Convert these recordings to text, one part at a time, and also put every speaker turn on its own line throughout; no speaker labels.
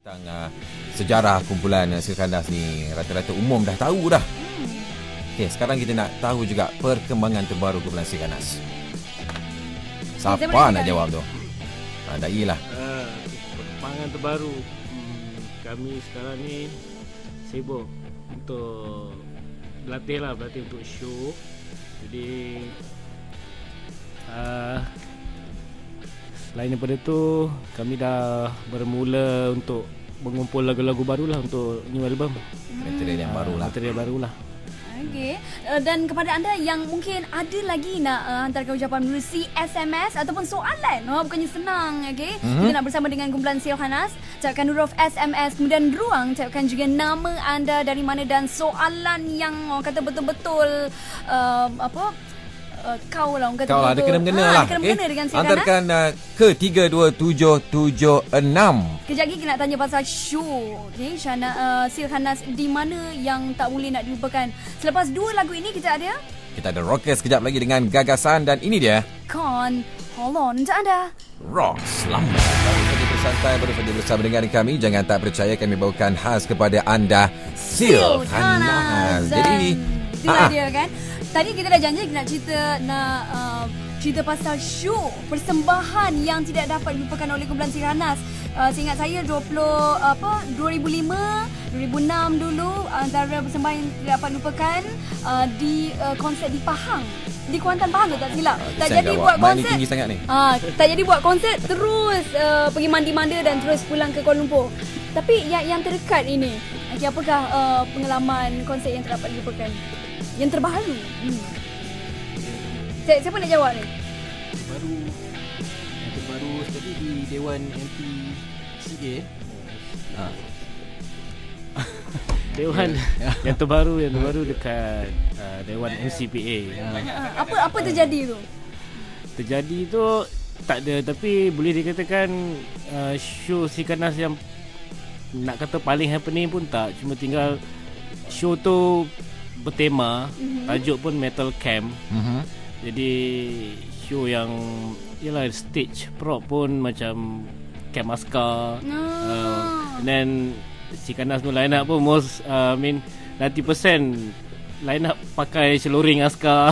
Tentang sejarah kumpulan Sirkandas ni rata-rata umum dah tahu dah. Okey, sekarang kita nak tahu juga perkembangan terbaru kumpulan Sirkandas. Siapa nak jawab tu? Dai lah.
Perkembangan terbaru. Kami sekarang ni sibuk untuk berlatih untuk show. Jadi selain daripada tu, kami dah bermula untuk mengumpul lagu-lagu barulah untuk new album.
Material yang barulah.
Okey. Dan kepada anda yang mungkin ada lagi nak hantarkan ucapan melalui SMS ataupun soalan, bukannya senang, okey. Kita nak bersama dengan kumpulan Sirkandas. Cakapkan huruf SMS, kemudian ruang, cakapkan juga nama anda, dari mana, dan soalan yang kata betul-betul kau lah, orang kata
kau lah, ada kena-mengena lah.
Ada kena-mengena dengan Sirkandas.
Hantarkan ke 32776.
Kejap lagi kita nak tanya pasal show, okay? Sirkandas di mana yang tak boleh nak dilupakan. Selepas dua lagu ini kita ada
Rockers kejap lagi dengan Gagasan. Dan ini dia
Con Hold On untuk anda.
Rock Selamat. Baru saja bersantai, baru saja bersama dengan kami. Jangan tak percaya, kami bawakan khas kepada anda Sirkandas. Jadi
itulah dia kan. Tadi kita dah janji nak cerita pasal show persembahan yang tidak dapat dilupakan oleh kumpulan Sirkandas. Seingat saya 2005, 2006 dulu antara persembahan yang tidak dapat dilupakan di konsert di Pahang. Di Kuantan Pahang tu tak silap. Tak jadi buat konsert.
Tinggi sangat ni.
Tak jadi buat konsert, terus pergi mandi-manda dan terus pulang ke Kuala Lumpur. Tapi yang terdekat ini, apakah pengalaman konsert yang tak dapat dilupakan? Yang terbaru. Siapa nak jawab ni?
Yang terbaru sekali di Dewan MPCA.
Dewan yang terbaru dekat Dewan MCPA.
Apa terjadi tu?
Terjadi tu tak ada, tapi boleh dikatakan show Sirkandas yang nak kata paling happening pun tak. Cuma tinggal show tu bertema, tajuk pun Metal Camp. Jadi show yang yalah, stage prop pun macam camp askar. Dan Sirkandas pun line up pun 90% line up pakai celuring askar.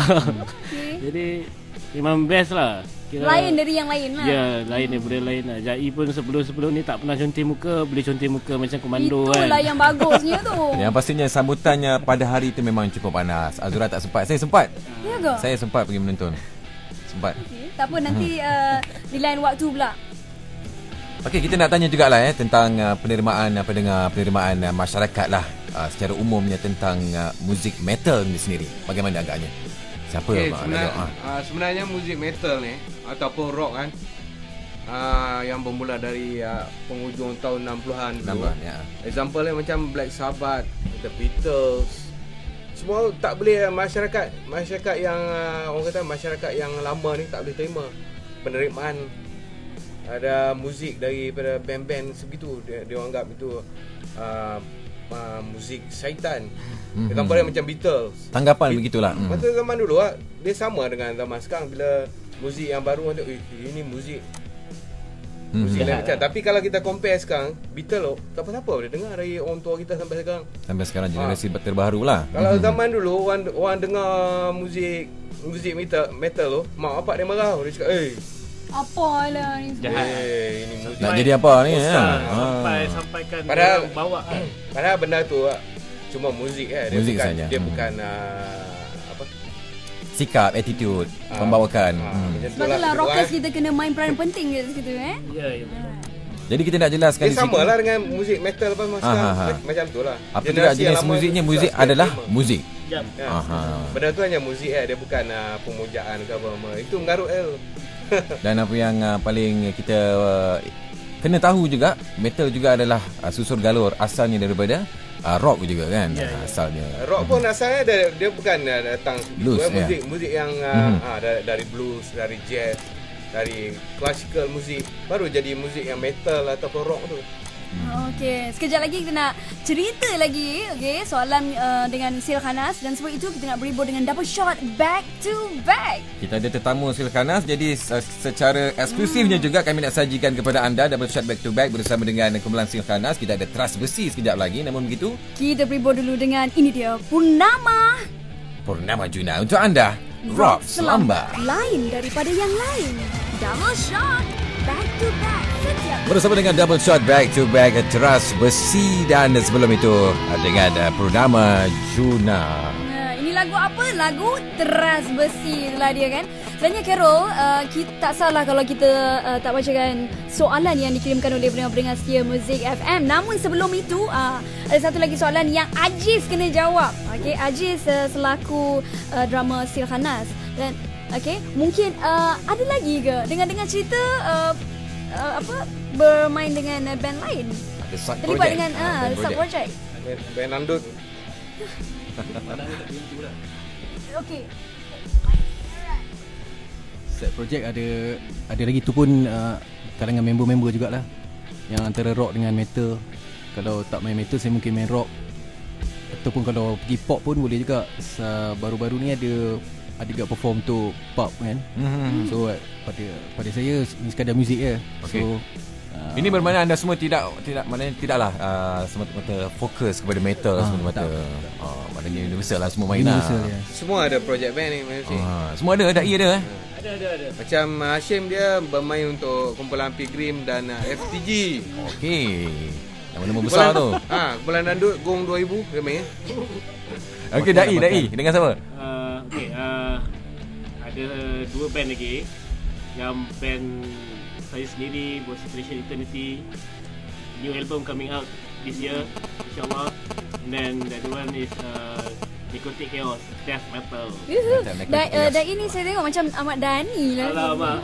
Jadi memang best lah.
Lain dari yang lain lah.
Ya, lain daripada lain lah. Jai pun sebelum ni tak pernah conteng muka, boleh conteng muka macam komando.
Itulah yang bagusnya tu.
Yang pastinya sambutannya pada hari itu memang cukup panas. Azura tak sempat. Saya sempat.
Ya ke?
Saya sempat pergi menonton. Sempat.
Tak apa, nanti di lain waktu pula.
Okey, kita nak tanya jugalah tentang penerimaan masyarakat lah secara umumnya tentang muzik metal ni sendiri. Bagaimana agaknya? Siapa
sebenarnya muzik metal ni ataupun rock kan, yang bermula dari penghujung tahun 60-an dulu.
Ya.
Example macam Black Sabbath, The Beatles, semua tak boleh masyarakat yang orang kata masyarakat yang lama ni tak boleh terima penerimaan ada muzik daripada band-band sebegitu. Dia anggap itu muzik syaitan. Example dia macam Beatles.
Tanggapan begitulah.
Masa zaman dulu dia sama dengan zaman sekarang. Bila muzik yang baru ada, ini muzik lain macam. Tapi kalau kita compare sekarang, Beatles tak apa-apa boleh dengar dari orang tua kita sampai sekarang.
Sampai sekarang generasi terbaru lah.
Kalau zaman dulu orang dengar muzik metal tu, mak bapak dia marah. Dia cakap,
apalah ni semua.
Ini muzik
Nak jadi apa ni?
Sampaikan
bawa. Padahal benda tu cuma muzik dia
muzik
bukan
saja.
dia bukan
sikap, attitude, pembawakan.
Sebab itulah rockers kita kena main peranan penting kat situ
Ya,
Jadi kita nak jelaskan
dia sama lah dengan muzik metal macam tu lah.
Apa juga jenis muziknya, muzik adalah muzik.
Benda tu hanya muzik dia bukan pemujaan ke apa. Itu mengarut
Dan apa yang paling kita kena tahu juga, metal juga adalah susur galur asalnya daripada rock juga kan. Asalnya
rock pun asalnya dia bukan datang
blues,
muzik yang dari blues, dari jazz, dari classical muzik, baru jadi muzik yang metal ataupun rock tu.
Okey, sekejap lagi kita nak cerita lagi, okey, soalan dengan Silkhanas, dan sebab itu kita nak beribur dengan double shot back to back.
Kita ada tetamu Silkhanas, jadi secara eksklusifnya juga kami nak sajikan kepada anda double shot back to back bersama dengan kumpulan Silkhanas. Kita ada Trust Besi sekejap lagi, namun begitu
Kita beribur dulu dengan ini dia Purnama
Juna untuk anda. Rock Selamba.
Lain daripada yang lain. Double shot back to back. Setiap
Bersama dengan double shot back to back Trust Besi, dan sebelum itu dengan Purnama Juna.
ini lagu apa? Lagu Teras Besi itulah dia kan. Sebenarnya Carol, kita tak salah kalau kita tak bacakan soalan yang dikirimkan oleh pendengar-pendengar setia Muzik FM. Namun sebelum itu ada satu lagi soalan yang Aziz kena jawab. Okey, Aziz selaku drama Silkhanas, dan okey, mungkin ada lagi ke dengar-dengar cerita bermain dengan band lain?
Ada sub
Terlibat
project.
dengan
Band
sub project.
Band Nandut.
Okey.
Set project ada lagi tu pun kalangan member-member jugalah, yang antara rock dengan metal. Kalau tak main metal, saya mungkin main rock, ataupun kalau pergi pop pun boleh juga. Baru-baru ni ada juga perform untuk pop kan. So pada saya ini sekadar muzik je.
Okay.
So
ini bermakna anda semua maknanya tidaklah semata-mata fokus kepada metal semata-mata. Maknanya universal lah, semua main
universal
lah.
ya.
Semua ada project band ni Malaysia.
Semua ada, dai ada
Ada.
Macam Hashim dia bermain untuk kumpulan Pilgrim dan FTG.
Okey. Nama-nama besar tu.
Kumpulan Nandut Gong 2000 dia main.
Okey, dai dengan siapa?
Ada 2 band lagi. Yang band saya sendiri, Vociferation Eternity, new album coming out this year, insyaAllah. And then the other one is Necrotic Chaos, Death Metal.
Dan ini saya tengok macam Ahmad Dhani lah.
Alamak.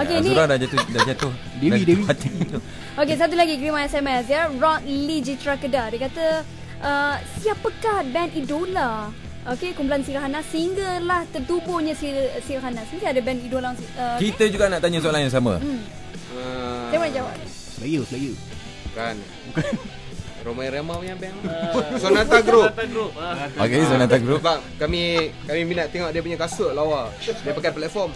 Okey, ni
Azura dah jatuh.
Dewi.
Hati tu.
okey, satu lagi kiriman SMS ya. Rod Lee Jitra Kedah. Dia kata siapakah band idola? Okey, kumpulan Silkhanas sehinggalah tertubuhnya Silkhanas. Mesti ada band idola.
Kita juga nak tanya soalan yang sama.
Saya boleh jawab.
Slayer.
Bukan. Romai Rema punya band. Sonata Group.
Okey, Sonata Group.
Sebab kami minat tengok dia punya kasut lawa. Dia pakai platform.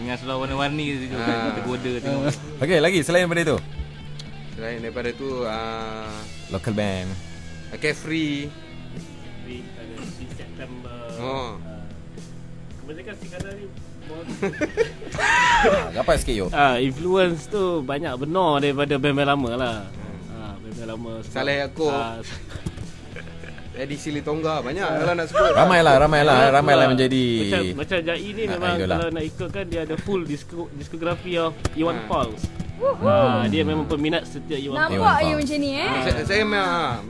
Dengan seluar warna-warni tu juga tergoda tengok.
Okey, lagi selain daripada itu.
Selain daripada tu
Local band.
Carefree.
Ada di September. Kebanyakan Silkhanas ni
Rapat sikit yo.
influence tu banyak benar daripada band-band lama lah. Band-band lama.
Saleh Yaakob. Eddie Sili Tongga. Banyak kalau nak sebut.
Ramailah menjadi
Macam Jai ni memang
idola.
kalau nak ikutkan dia ada full diskografi of Iwan Fals. Dia memang peminat setia Iwan Fals.
Nampak je macam ni
Saya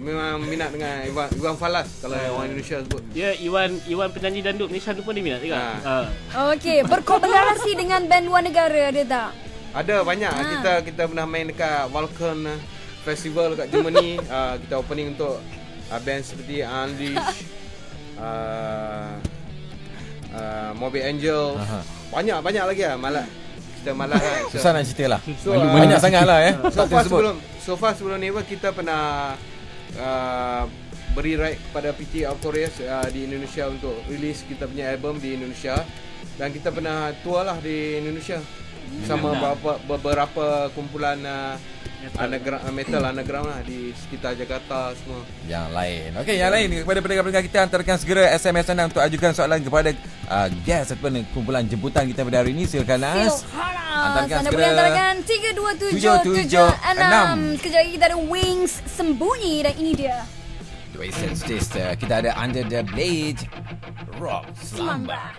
memang minat dengan Iwan Falas kalau orang Indonesia sebut.
Dia Iwan penyanyi dandut Malaysia tu pun dia minat juga.
Okey, berkolaborasi dengan band luar negara ada tak?
Ada banyak. Kita pernah main dekat Vulcan Festival dekat Germany. Kita opening untuk band seperti Unleash, Morbid Angel. Banyak lagi lah. Kita malah
susah nak cerita lah.
So,
banyak sangat lah
So far sebelum ni kita pernah beri right kepada PT Autorius di Indonesia untuk release kita punya album di Indonesia. Dan kita pernah tour lah di Indonesia sama beberapa kumpulan metal underground lah di sekitar Jakarta semua.
Yang lain. Okey, yang lain kepada pendengar-pendengar kita, hantarkan segera SMS anda untuk ajukan soalan kepada guest ataupun kumpulan jemputan kita pada hari ini, Silkhanas.
Anda boleh hantarkan 32776. Sekejap lagi kita ada Wings Sembunyi, dan ini dia
Kita ada Under the Blade Rock Selamba.